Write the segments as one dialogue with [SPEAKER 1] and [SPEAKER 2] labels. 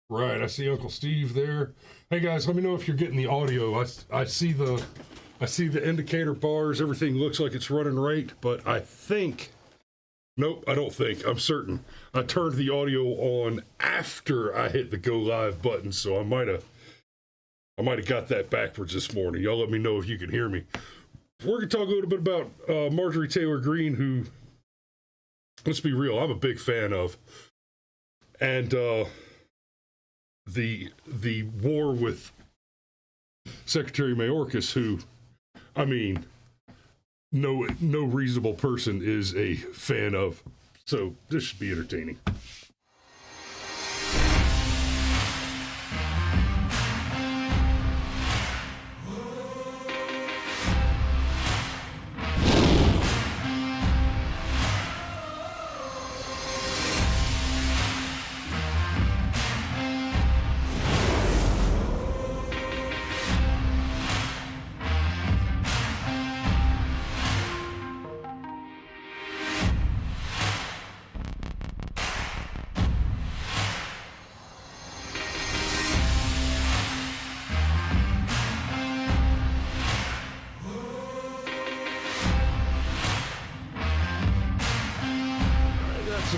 [SPEAKER 1] Right, I see Uncle Steve there. Hey guys, let me know if you're getting the audio. I see the indicator bars. Everything looks like it's running right, but I think, nope, I don't think. I'm certain. I turned the audio on after I hit the go live button, so I might have got that backwards this morning. Y'all let me know if you can hear me. We're gonna talk a little bit about Marjorie Taylor Greene, who, let's be real, I'm a big fan of, and the war with Secretary Mayorkas, who, I mean, no reasonable person is a fan of. So this should be entertaining.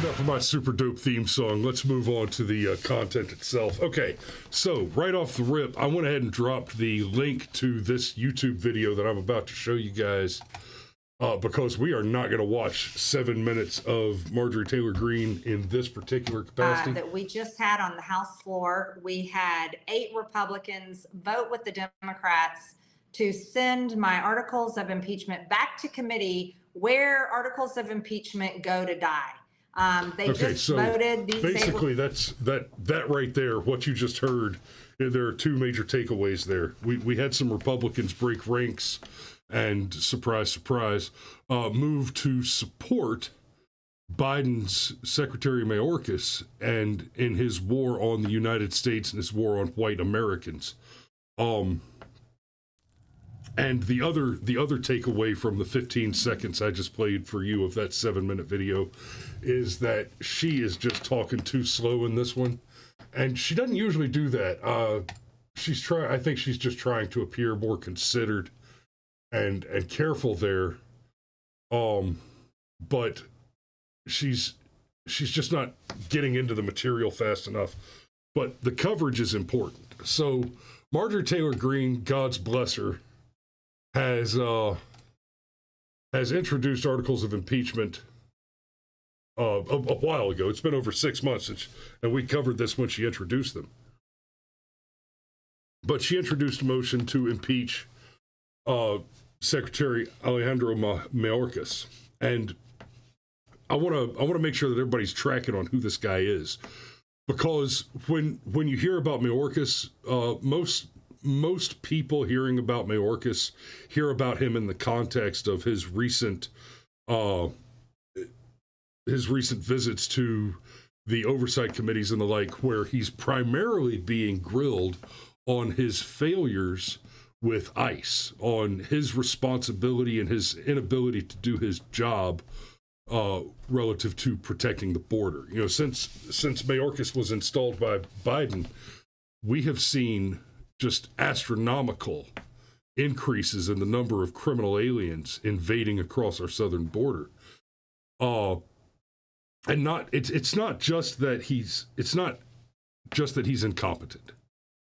[SPEAKER 1] Enough of my super dope theme song. Let's move on to the content itself. Okay, so right off the rip, I went ahead and dropped the link to this YouTube video that I'm about to show you guys because we are not going to watch 7 minutes of Marjorie Taylor Greene in this particular capacity.
[SPEAKER 2] That we just had on the House floor. We had 8 Republicans vote with the Democrats to send my articles of impeachment back to committee, where articles of impeachment go to die. They just voted these.
[SPEAKER 1] Basically, that's that right there. What you just heard. There are 2 major takeaways there. We had some Republicans break ranks and surprise, move to support Biden's Secretary Mayorkas and in his war on the United States and his war on white Americans. And the other takeaway from the 15 seconds I just played for you of that 7-minute video is that she is just talking too slow in this one, and she doesn't usually do that. I think she's just trying to appear more considered and careful there. But she's just not getting into the material fast enough. But the coverage is important. So Marjorie Taylor Greene, God's bless her, has introduced articles of impeachment a while ago. It's been over 6 months, and we covered this when she introduced them. But she introduced a motion to impeach Secretary Alejandro Mayorkas, and I want to make sure that everybody's tracking on who this guy is, because when you hear about Mayorkas, most people hearing about Mayorkas hear about him in the context of his recent visits to the oversight committees and the like, where he's primarily being grilled on his failures with ICE, on his responsibility and his inability to do his job relative to protecting the border. You know, since Mayorkas was installed by Biden, we have seen just astronomical increases in the number of criminal aliens invading across our southern border. And it's not just that he's incompetent.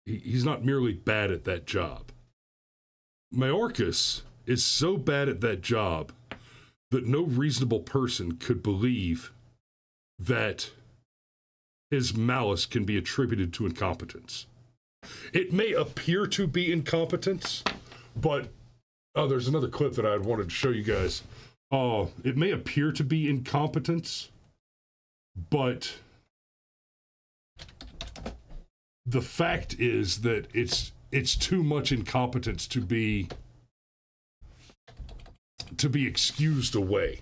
[SPEAKER 1] He's not merely bad at that job. Mayorkas is so bad at that job that no reasonable person could believe that his malice can be attributed to incompetence. It may appear to be incompetence, but there's another clip that I wanted to show you guys. It may appear to be incompetence, but the fact is that it's too much incompetence to be excused away.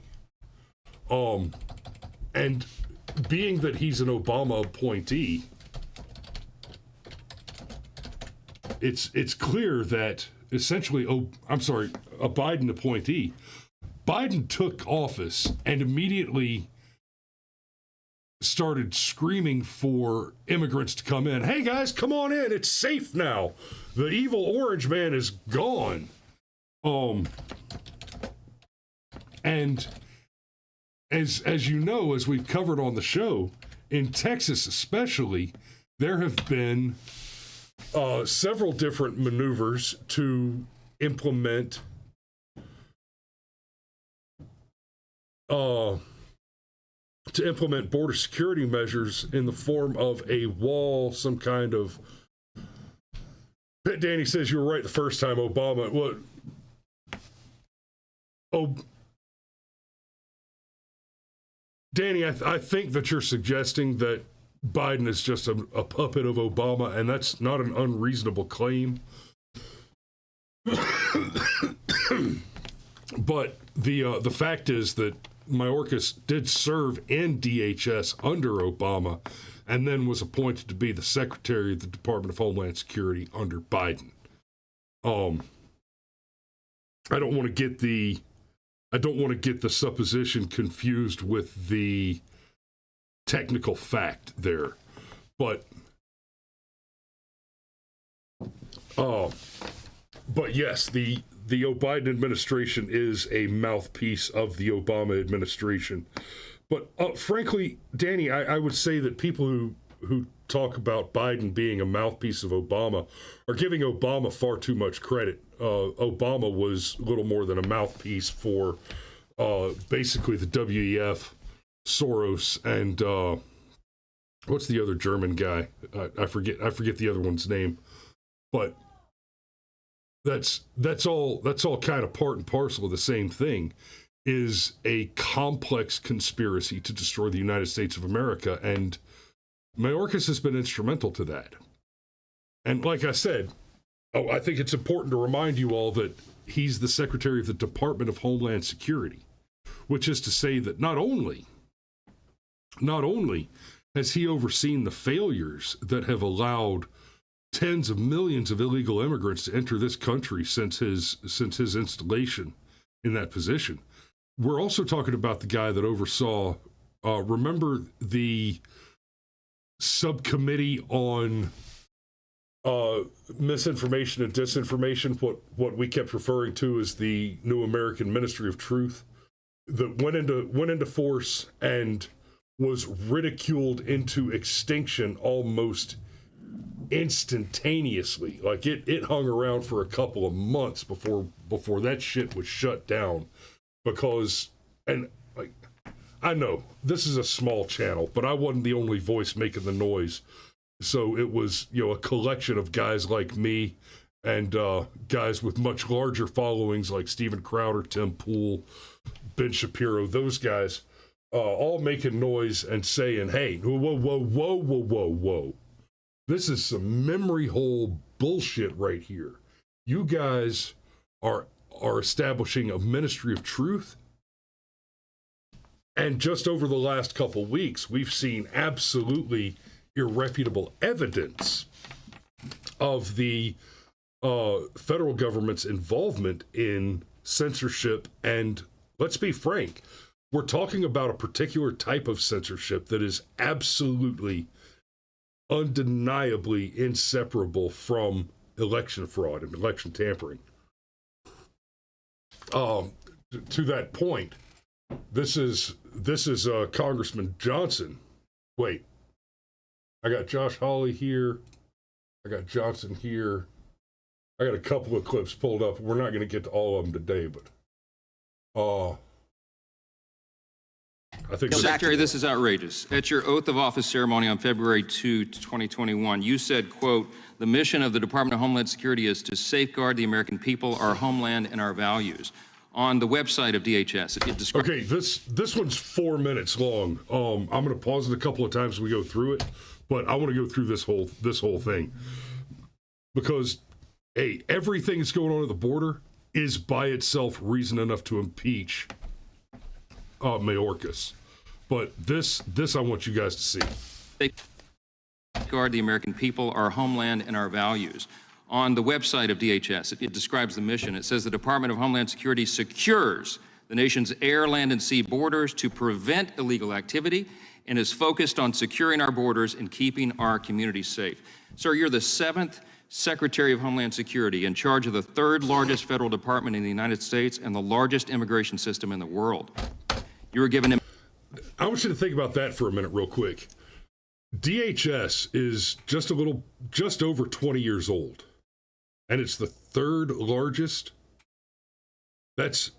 [SPEAKER 1] And being that he's an Obama appointee, it's clear that essentially, a Biden appointee, Biden took office and immediately started screaming for immigrants to come in. Hey guys, come on in. It's safe now. The evil orange man is gone. And as you know, as we've covered on the show, in Texas especially, there have been several different maneuvers to implement border security measures in the form of a wall, some kind of. Danny says you were right the first time, Obama. What? Oh, Danny, I think that you're suggesting that Biden is just a puppet of Obama, and that's not an unreasonable claim. But the fact is that Mayorkas did serve in DHS under Obama, and then was appointed to be the Secretary of the Department of Homeland Security under Biden. I don't want to get the supposition confused with the technical fact there, but yes, the Biden administration is a mouthpiece of the Obama administration. But frankly, Danny, I would say that people who talk about Biden being a mouthpiece of Obama are giving Obama far too much credit. Obama was little more than a mouthpiece for basically the WEF, Soros, and what's the other German guy? I forget the other one's name. But that's all kind of part and parcel of the same thing. Is a complex conspiracy to destroy the United States of America, and Mayorkas has been instrumental to that. And like I said, I think it's important to remind you all that he's the Secretary of the Department of Homeland Security, which is to say that not only has he overseen the failures that have allowed tens of millions of illegal immigrants to enter this country since his installation in that position. We're also talking about the guy that oversaw, remember the subcommittee on misinformation and disinformation, what we kept referring to as the New American Ministry of Truth, that went into force and was ridiculed into extinction almost instantaneously. Like it hung around for a couple of months before that shit was shut down. Because, and like, I know this is a small channel, but I wasn't the only voice making the noise. So it was, a collection of guys like me and guys with much larger followings like Steven Crowder, Tim Pool, Ben Shapiro, those guys, all making noise and saying, hey, whoa. This is some memory hole bullshit right here. You guys are establishing a ministry of truth. And just over the last couple weeks, we've seen absolutely irrefutable evidence of the federal government's involvement in censorship. And let's be frank, we're talking about a particular type of censorship that is absolutely, undeniably inseparable from election fraud and election tampering. To that point, this is Congressman Johnson. Wait, I got Josh Hawley here. I got Johnson here. I got a couple of clips pulled up. We're not going to get to all of them today, but I think
[SPEAKER 3] Secretary, this is outrageous. At your oath of office ceremony on February 2, 2021, you said, quote, "The mission of the Department of Homeland Security is to safeguard the American people, our homeland, and our values." On the website of DHS, it describes...
[SPEAKER 1] Okay, this one's 4 minutes long. I'm going to pause it a couple of times as we go through it, but I want to go through this whole thing. Because, hey, everything that's going on at the border is by itself reason enough to impeach Mayorkas. But this I want you guys to see.
[SPEAKER 3] Safeguard the American people, our homeland, and our values. On the website of DHS, it describes the mission. It says the Department of Homeland Security secures the nation's air, land, and sea borders to prevent illegal activity and is focused on securing our borders and keeping our communities safe. Sir, you're the 7th Secretary of Homeland Security in charge of the 3rd largest federal department in the United States and the largest immigration system in the world. You were given...
[SPEAKER 1] I want you to think about that for a minute real quick. DHS is just over 20 years old, and it's the 3rd largest. That's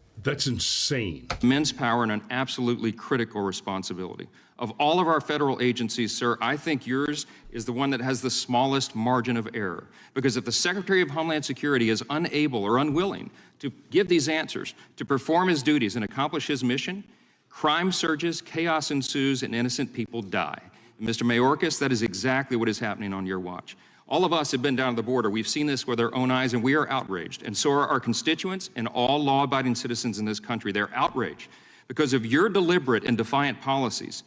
[SPEAKER 1] insane.
[SPEAKER 3] Immense power and an absolutely critical responsibility. Of all of our federal agencies, sir, I think yours is the one that has the smallest margin of error. Because if the Secretary of Homeland Security is unable or unwilling to give these answers, to perform his duties and accomplish his mission, crime surges, chaos ensues, and innocent people die. And Mr. Mayorkas, that is exactly what is happening on your watch. All of us have been down to the border. We've seen this with our own eyes, and we are outraged. And so are our constituents and all law-abiding citizens in this country. They're outraged because of your deliberate and defiant policies.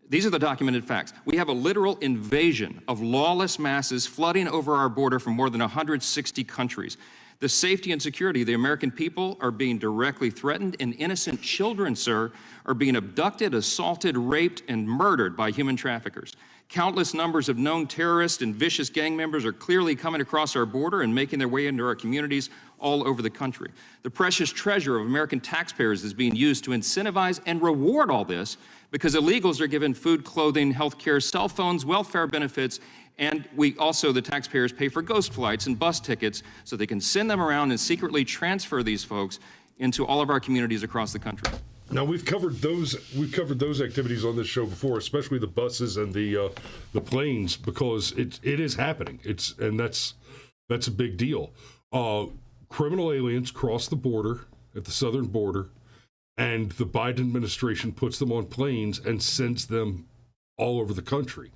[SPEAKER 3] These are the documented facts. We have a literal invasion of lawless masses flooding over our border from more than 160 countries. The safety and security of the American people are being directly threatened, and innocent children, sir, are being abducted, assaulted, raped, and murdered by human traffickers. Countless numbers of known terrorists and vicious gang members are clearly coming across our border and making their way into our communities all over the country. The precious treasure of American taxpayers is being used to incentivize and reward all this because illegals are given food, clothing, health care, cell phones, welfare benefits, and we also, the taxpayers, pay for ghost flights and bus tickets so they can send them around and secretly transfer these folks into all of our communities across the country.
[SPEAKER 1] Now we've covered those activities on this show before, especially the buses and the planes, because it is happening. That's a big deal. Criminal aliens cross the border at the southern border, and the Biden administration puts them on planes and sends them all over the country.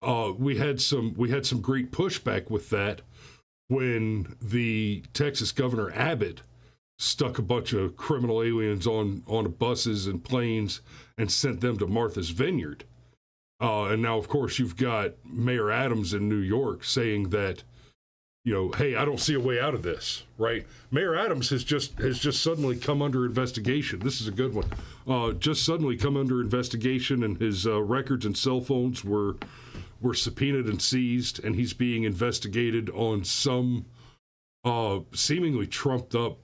[SPEAKER 1] We had some great pushback with that when the Texas Governor Abbott stuck a bunch of criminal aliens on buses and planes and sent them to Martha's Vineyard. And now, of course, you've got Mayor Adams in New York saying that, hey, I don't see a way out of this, right? Mayor Adams has just suddenly come under investigation. This is a good one. Just suddenly come under investigation, and his records and cell phones were subpoenaed and seized, and he's being investigated on some seemingly trumped up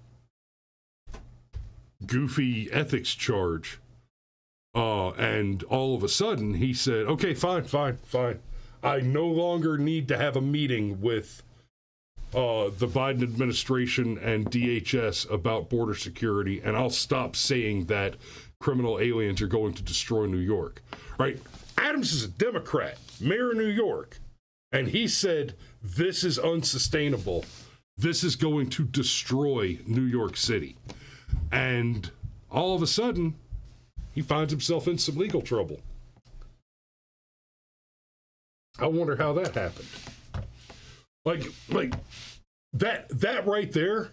[SPEAKER 1] goofy ethics charge. And all of a sudden he said, okay, fine. I no longer need to have a meeting with the Biden administration and DHS about border security, and I'll stop saying that criminal aliens are going to destroy New York, right? Adams is a Democrat, mayor of New York, and he said, this is unsustainable. This is going to destroy New York City. And all of a sudden, he finds himself in some legal trouble. I wonder how that happened. Like that right there,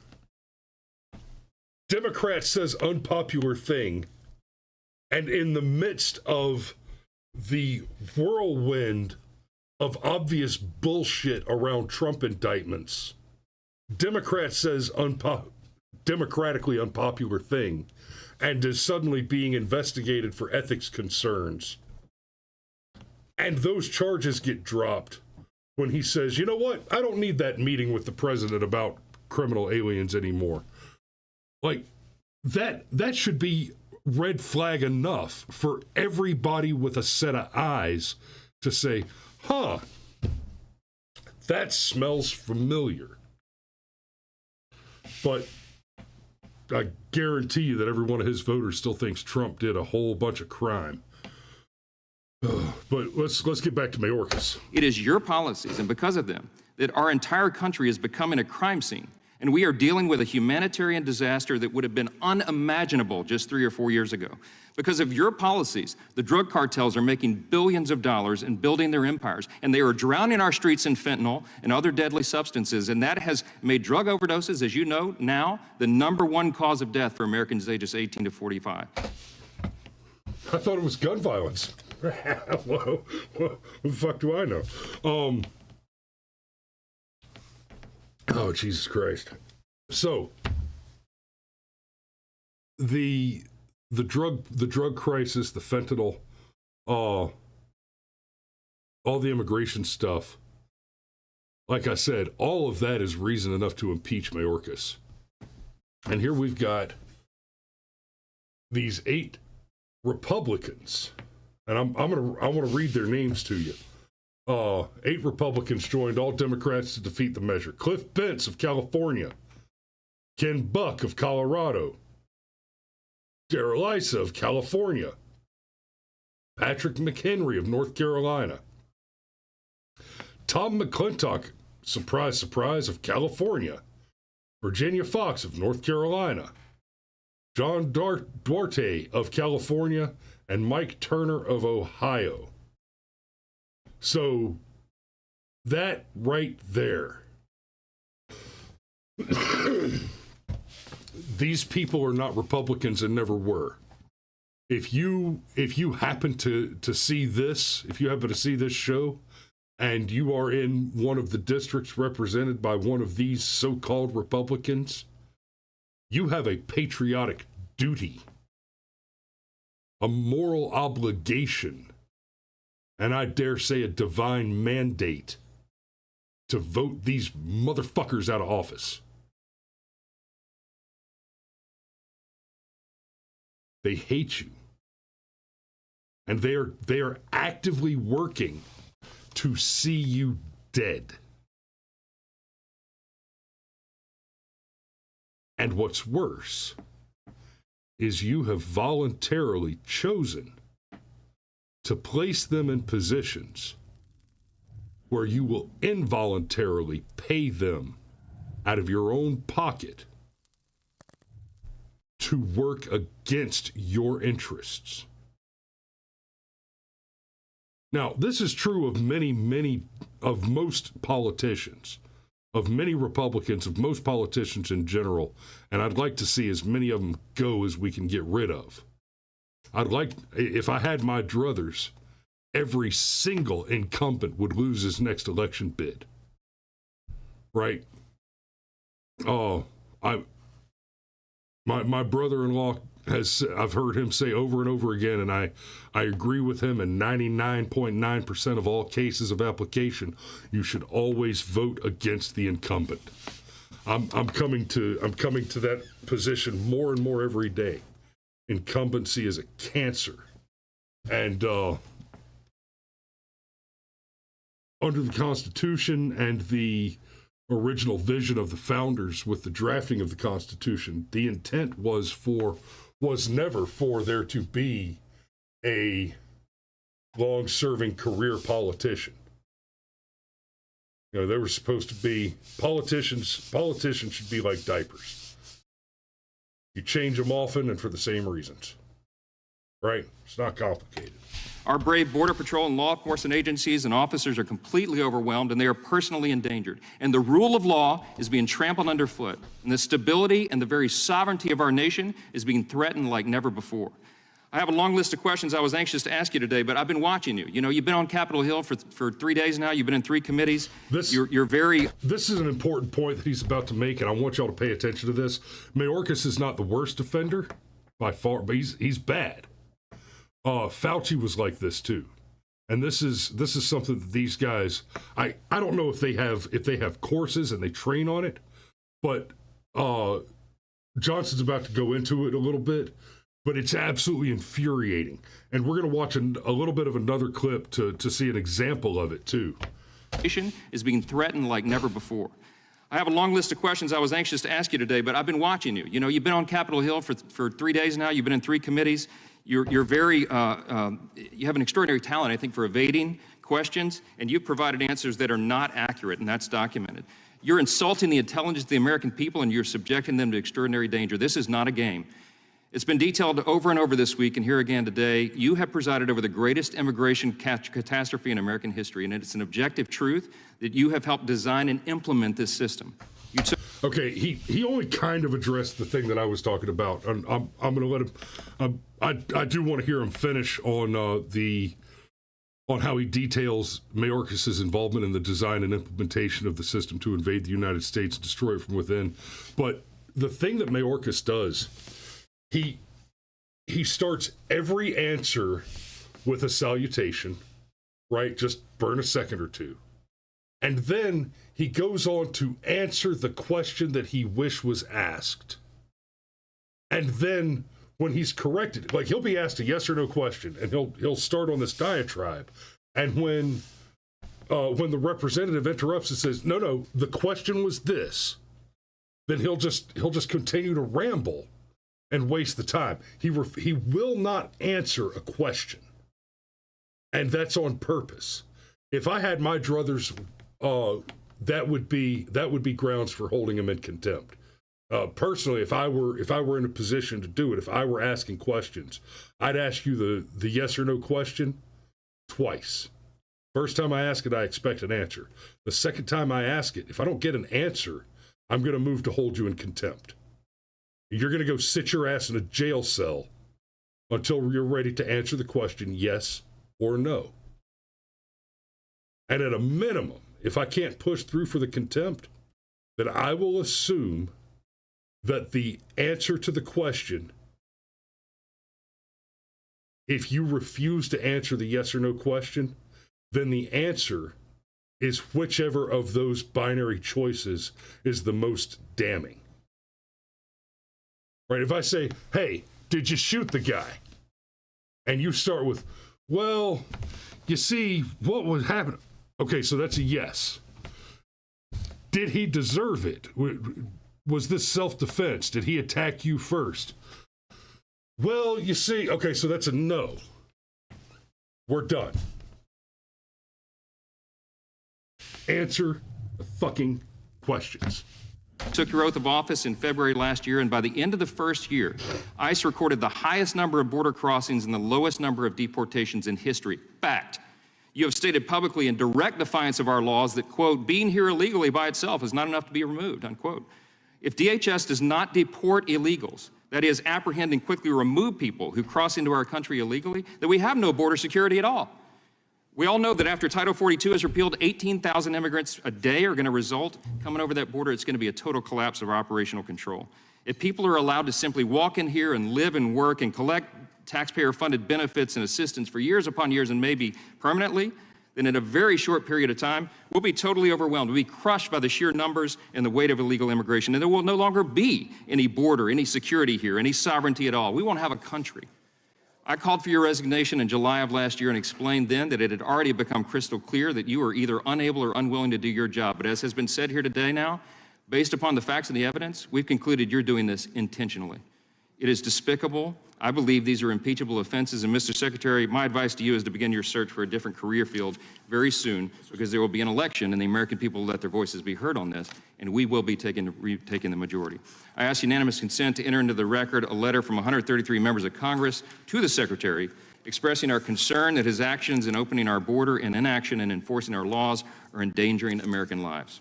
[SPEAKER 1] Democrat says unpopular thing, and in the midst of the whirlwind of obvious bullshit around Trump indictments, Democrat says democratically unpopular thing and is suddenly being investigated for ethics concerns. And those charges get dropped when he says, you know what? I don't need that meeting with the president about criminal aliens anymore. Like, that should be red flag enough for everybody with a set of eyes to say, that smells familiar. But I guarantee you that every one of his voters still thinks Trump did a whole bunch of crime. But let's get back to Mayorkas.
[SPEAKER 3] It is your policies, and because of them, that our entire country is becoming a crime scene. And we are dealing with a humanitarian disaster that would have been unimaginable just 3 or 4 years ago. Because of your policies, the drug cartels are making billions of dollars and building their empires, and they are drowning our streets in fentanyl and other deadly substances, and that has made drug overdoses, as you know now, the #1 cause of death for Americans ages 18 to 45.
[SPEAKER 1] I thought it was gun violence. What the fuck do I know? Oh, Jesus Christ. So, the drug crisis, the fentanyl, all the immigration stuff, like I said, all of that is reason enough to impeach Mayorkas. And here we've got these 8 Republicans, and I want to read their names to you. 8 Republicans joined all Democrats to defeat the measure. Cliff Bentz of California, Ken Buck of Colorado, Darrell Issa of California, Patrick McHenry of North Carolina, Tom McClintock, surprise, surprise, of California, Virginia Fox of North Carolina, John Duarte of California, and Mike Turner of Ohio. So that right there, these people are not Republicans and never were. If you happen to see this, if you happen to see this show, and you are in one of the districts represented by one of these so-called Republicans, you have a patriotic duty, a moral obligation, and I dare say a divine mandate to vote these motherfuckers out of office. They hate you. And they are actively working to see you dead. And what's worse is you have voluntarily chosen to place them in positions where you will involuntarily pay them out of your own pocket to work against your interests. Now, this is true of of most politicians, of many Republicans, of most politicians in general, and I'd like to see as many of them go as we can get rid of. If I had my druthers, every single incumbent would lose his next election bid. Right? My brother-in-law I've heard him say over and over again, and I agree with him in 99.9% of all cases of application, you should always vote against the incumbent. I'm coming to that position more and more every day. Incumbency is a cancer. And under the Constitution and the original vision of the founders with the drafting of the Constitution, the intent was never for there to be a long-serving career politician. You know, they were supposed to be politicians should be like diapers. You change them often and for the same reasons. Right? It's not complicated.
[SPEAKER 3] Our brave Border Patrol and law enforcement agencies and officers are completely overwhelmed, and they are personally endangered. And the rule of law is being trampled underfoot, and the stability and the very sovereignty of our nation is being threatened like never before. I have a long list of questions I was anxious to ask you today, but I've been watching you. You know, you've been on Capitol Hill for 3 days now. You've been in 3 committees. This
[SPEAKER 1] is an important point that he's about to make, and I want y'all to pay attention to this. Mayorkas is not the worst offender by far, but he's bad. Fauci was like this too, and this is something that these guys, I don't know if they have courses and they train on it, but Johnson's about to go into it a little bit, but it's absolutely infuriating, and we're going to watch a little bit of another clip to see an example of it too.
[SPEAKER 3] Is being threatened like never before. I have a long list of questions I was anxious to ask you today, but I've been watching you. You know, you've been on Capitol Hill for 3 days now. You've been in 3 committees. You have an extraordinary talent, I think, for evading questions, and you've provided answers that are not accurate, and that's documented. You're insulting the intelligence of the American people, and you're subjecting them to extraordinary danger. This is not a game. It's been detailed over and over this week, and here again today. You have presided over the greatest immigration catastrophe in American history, and it's an objective truth that you have helped design and implement this system.
[SPEAKER 1] Okay, he only kind of addressed the thing that I was talking about. I'm going to let him. I do want to hear him finish on how he details Mayorkas' involvement in the design and implementation of the system to invade the United States, destroy it from within. But the thing that Mayorkas does, he starts every answer with a salutation, right? Just burn a second or two. And then he goes on to answer the question that he wished was asked. And then when he's corrected, like he'll be asked a yes or no question, and he'll start on this diatribe. And when the representative interrupts and says, no, the question was this, then he'll just continue to ramble and waste the time. He will not answer a question. And that's on purpose. If I had my druthers, that would be grounds for holding him in contempt. Personally, if I were in a position to do it, if I were asking questions, I'd ask you the yes or no question twice. First time I ask it, I expect an answer. The second time I ask it, if I don't get an answer, I'm going to move to hold you in contempt. You're going to go sit your ass in a jail cell until you're ready to answer the question yes or no. And at a minimum, if I can't push through for the contempt, then I will assume that the answer to the question, if you refuse to answer the yes or no question, then the answer is whichever of those binary choices is the most damning. Right? If I say, hey, did you shoot the guy? And you start with, well, you see, what was happening? Okay, so that's a yes. Did he deserve it? Was this self-defense? Did he attack you first? Well, you see, okay, so that's a no. We're done. Answer the fucking questions.
[SPEAKER 3] Took your oath of office in February last year, and by the end of the first year, ICE recorded the highest number of border crossings and the lowest number of deportations in history. Fact. You have stated publicly in direct defiance of our laws that, quote, being here illegally by itself is not enough to be removed, unquote. If DHS does not deport illegals, that is, apprehend and quickly remove people who cross into our country illegally, then we have no border security at all. We all know that after Title 42 is repealed, 18,000 immigrants a day are going to result. Coming over that border, it's going to be a total collapse of operational control. If people are allowed to simply walk in here and live and work and collect taxpayer-funded benefits and assistance for years upon years and maybe permanently, then in a very short period of time, we'll be totally overwhelmed. We'll be crushed by the sheer numbers and the weight of illegal immigration, and there will no longer be any border, any security here, any sovereignty at all. We won't have a country. I called for your resignation in July of last year and explained then that it had already become crystal clear that you were either unable or unwilling to do your job. But as has been said here today now, based upon the facts and the evidence, we've concluded you're doing this intentionally. It is despicable. I believe these are impeachable offenses. And Mr. Secretary, my advice to you is to begin your search for a different career field very soon, because there will be an election and the American people will let their voices be heard on this, and we will be taking the majority. I ask unanimous consent to enter into the record a letter from 133 members of Congress to the Secretary expressing our concern that his actions in opening our border and inaction in enforcing our laws are endangering American lives.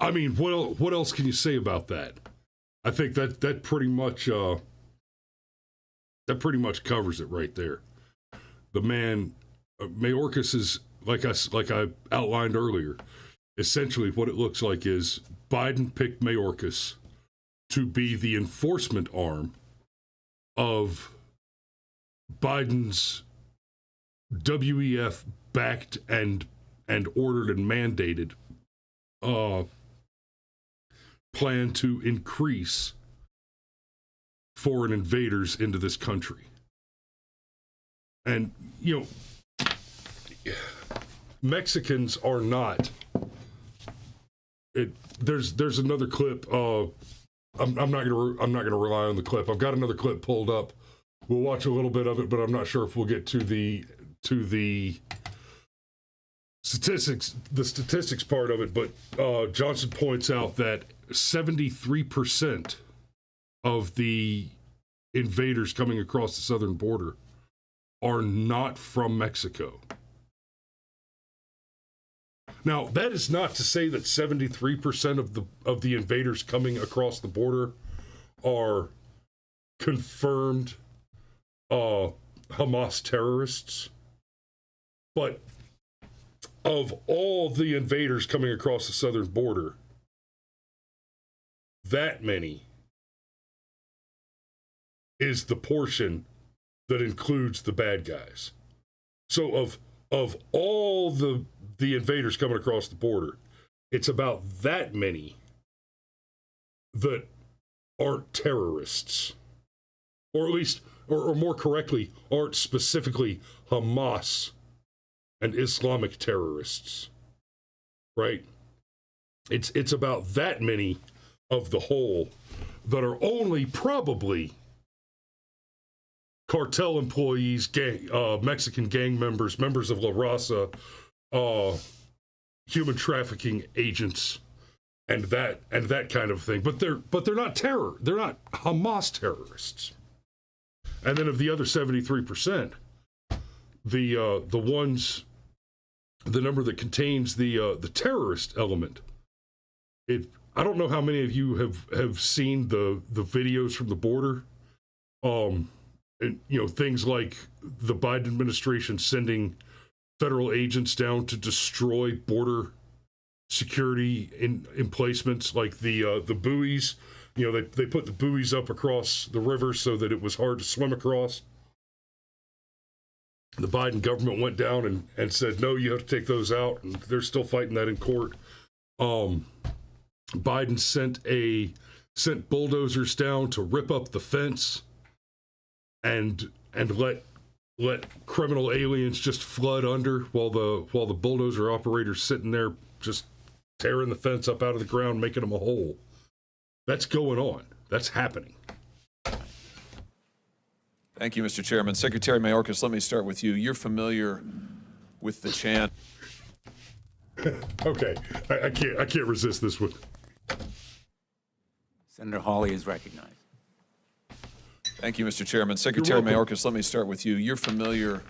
[SPEAKER 1] I mean, what else can you say about that? I think that pretty much covers it right there. The man, Mayorkas is like I outlined earlier. Essentially, what it looks like is Biden picked Mayorkas to be the enforcement arm of Biden's WEF backed and ordered and mandated plan to increase foreign invaders into this country. And, you know, Mexicans are not. There's another clip. I'm not gonna rely on the clip. I've got another clip pulled up. We'll watch a little bit of it, but I'm not sure if we'll get to the statistics part of it. But Johnson points out that 73% of the invaders coming across the southern border are not from Mexico. Now, that is not to say that 73% of the invaders coming across the border are confirmed Hamas terrorists, but of all the invaders coming across the southern border, that many is the portion that includes the bad guys. So of all the invaders coming across the border, it's about that many that aren't terrorists, or at least, or more correctly, aren't specifically Hamas and Islamic terrorists, right? It's about that many of the whole that are only probably cartel employees, Mexican gang members, members of La Raza, human trafficking agents, and that kind of thing. But they're not terror. They're not Hamas terrorists. And then of the other 73%, the number that contains the terrorist element, I don't know how many of you have seen the videos from the border, and things like the Biden administration sending federal agents down to destroy border security emplacements, like the buoys. They put the buoys up across the river so that it was hard to swim across. The Biden government went down and said, no, you have to take those out, and they're still fighting that in court. Biden sent bulldozers down to rip up the fence and let criminal aliens just flood under while the bulldozer operator's sitting there just tearing the fence up out of the ground, making them a hole. That's going on. That's happening.
[SPEAKER 4] Thank you, Mr. Chairman. Secretary Mayorkas, let me start with you. You're familiar with the chant.
[SPEAKER 1] Okay, I can't resist this one.
[SPEAKER 5] Senator Hawley is recognized.
[SPEAKER 4] Thank you, Mr. Chairman. Secretary Mayorkas, let me start with you. You're familiar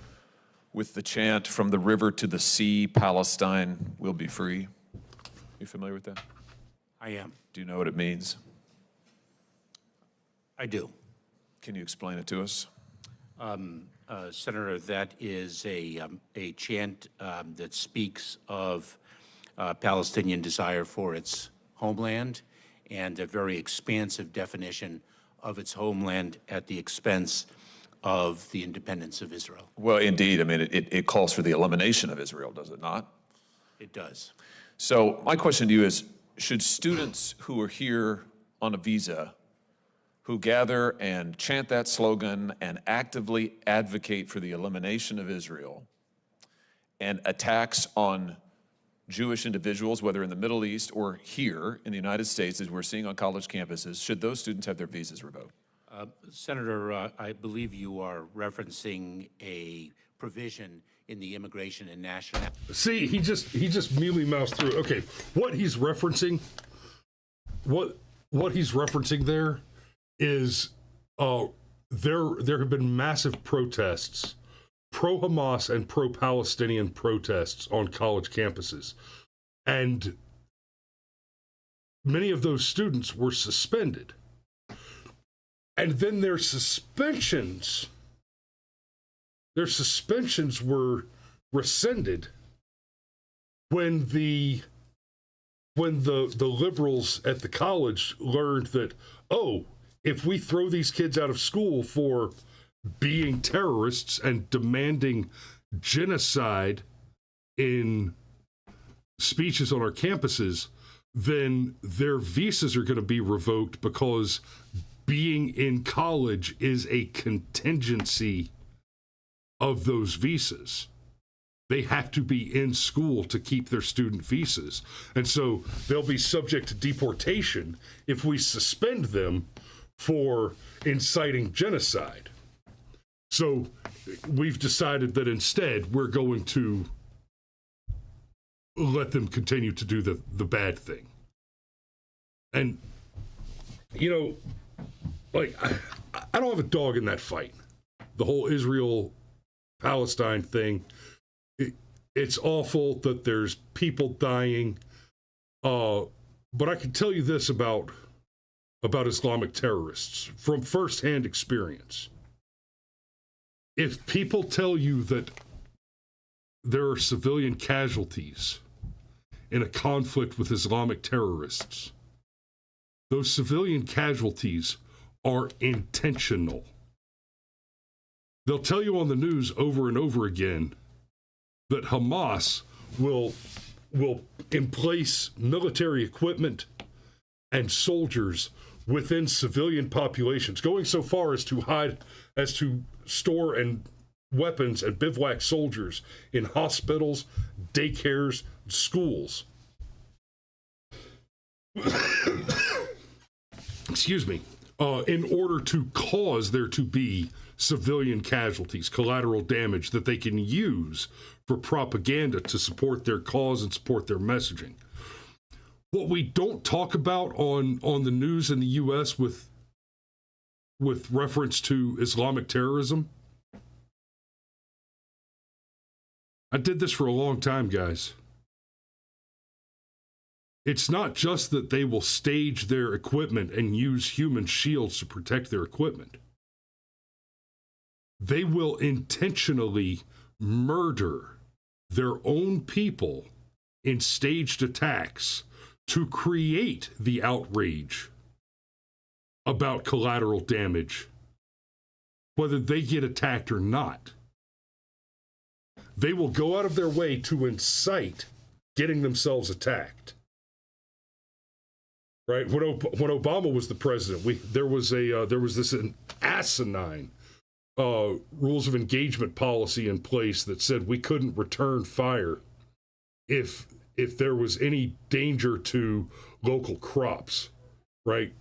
[SPEAKER 4] with the chant, from the river to the sea, Palestine will be free. You familiar with that?
[SPEAKER 5] I am.
[SPEAKER 4] Do you know what it means?
[SPEAKER 5] I do.
[SPEAKER 4] Can you explain it to us?
[SPEAKER 5] Senator, that is a chant that speaks of Palestinian desire for its homeland, and a very expansive definition of its homeland at the expense of the independence of Israel.
[SPEAKER 4] Well, indeed. I mean, it calls for the elimination of Israel, does it not?
[SPEAKER 5] It does.
[SPEAKER 4] So my question to you is, should students who are here on a visa, who gather and chant that slogan and actively advocate for the elimination of Israel and attacks on Jewish individuals, whether in the Middle East or here in the United States, as we're seeing on college campuses, should those students have their visas revoked?
[SPEAKER 5] Senator, I believe you are referencing a provision in the Immigration and National...
[SPEAKER 1] See, he just mealy-mouthed through. Okay, what he's referencing there is there have been massive protests, pro-Hamas and pro-Palestinian protests on college campuses, and many of those students were suspended, and then their suspensions were rescinded when the liberals at the college learned that, oh, if we throw these kids out of school for being terrorists and demanding genocide in speeches on our campuses, then their visas are going to be revoked, because being in college is a contingency of those visas. They have to be in school to keep their student visas. And so they'll be subject to deportation if we suspend them for inciting genocide. So we've decided that instead we're going to let them continue to do the bad thing. And, like, I don't have a dog in that fight. The whole Israel-Palestine thing, it's awful that there's people dying. But I can tell you this about Islamic terrorists from firsthand experience. If people tell you that there are civilian casualties in a conflict with Islamic terrorists, those civilian casualties are intentional. They'll tell you on the news over and over again that Hamas will emplace military equipment and soldiers within civilian populations, going so far as to store and weapons and bivouac soldiers in hospitals, daycares, schools. Excuse me. In order to cause there to be civilian casualties, collateral damage that they can use for propaganda to support their cause and support their messaging. What we don't talk about on the news in the U.S. with reference to Islamic terrorism, I did this for a long time, guys. It's not just that they will stage their equipment and use human shields to protect their equipment. They will intentionally murder their own people in staged attacks to create the outrage about collateral damage, whether they get attacked or not. They will go out of their way to incite getting themselves attacked. Right? When Obama was the president, there was this asinine rules of engagement policy in place that said we couldn't return fire if there was any danger to local crops, right?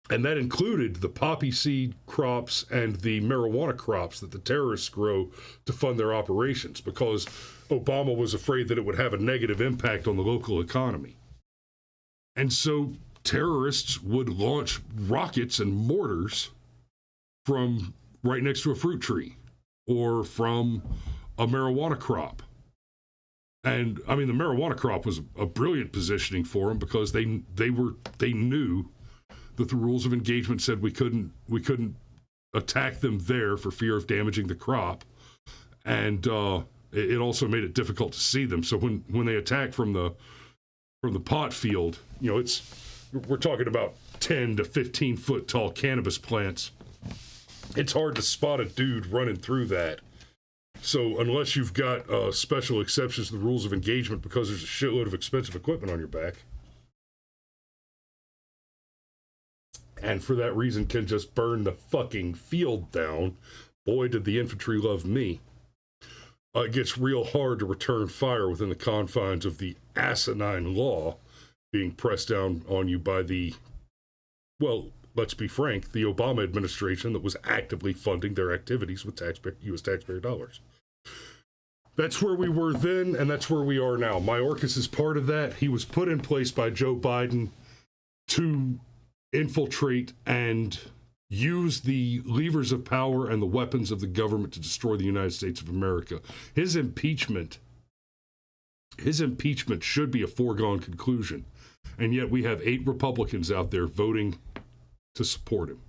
[SPEAKER 1] And that included the poppy seed crops and the marijuana crops that the terrorists grow to fund their operations, because Obama was afraid that it would have a negative impact on the local economy. And so terrorists would launch rockets and mortars from right next to a fruit tree or from a marijuana crop. And I mean, the marijuana crop was a brilliant positioning for them, because they knew that the rules of engagement said we couldn't attack them there for fear of damaging the crop, and it also made it difficult to see them. So when they attack from the pot field, you know, we're talking about 10 to 15 foot tall cannabis plants. It's hard to spot a dude running through that. So unless you've got special exceptions to the rules of engagement because there's a shitload of expensive equipment on your back, and for that reason can just burn the fucking field down, boy, did the infantry love me. It gets real hard to return fire within the confines of the asinine law being pressed down on you by well, let's be frank, the Obama administration that was actively funding their activities with U.S. taxpayer dollars. That's where we were then, and that's where we are now. Mayorkas is part of that. He was put in place by Joe Biden to infiltrate and use the levers of power and the weapons of the government to destroy the United States of America. His impeachment should be a foregone conclusion. And yet we have 8 Republicans out there voting to support him.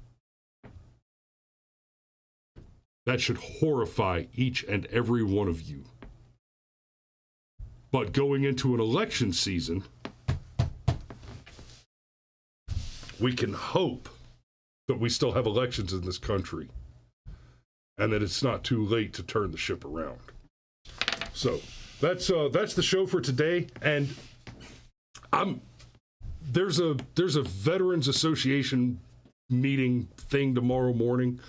[SPEAKER 1] That should horrify each and every one of you. But going into an election season, we can hope that we still have elections in this country and that it's not too late to turn the ship around. So that's the show for today. And there's a Veterans Association meeting thing tomorrow morning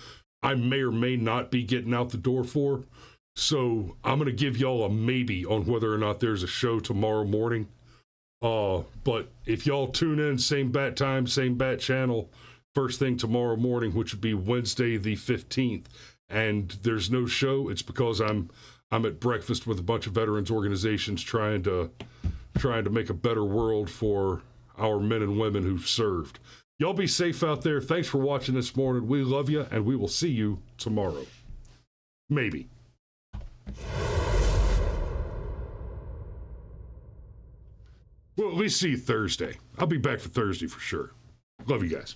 [SPEAKER 1] I may or may not be getting out the door for. So I'm going to give y'all a maybe on whether or not there's a show tomorrow morning. But if y'all tune in, same bat time, same bat channel, first thing tomorrow morning, which would be Wednesday the 15th, and there's no show, it's because I'm at breakfast with a bunch of veterans organizations trying to make a better world for our men and women who've served. Y'all be safe out there. Thanks for watching this morning. We love you, and we will see you tomorrow. Maybe. Well, at least see you Thursday. I'll be back for Thursday for sure. Love you guys.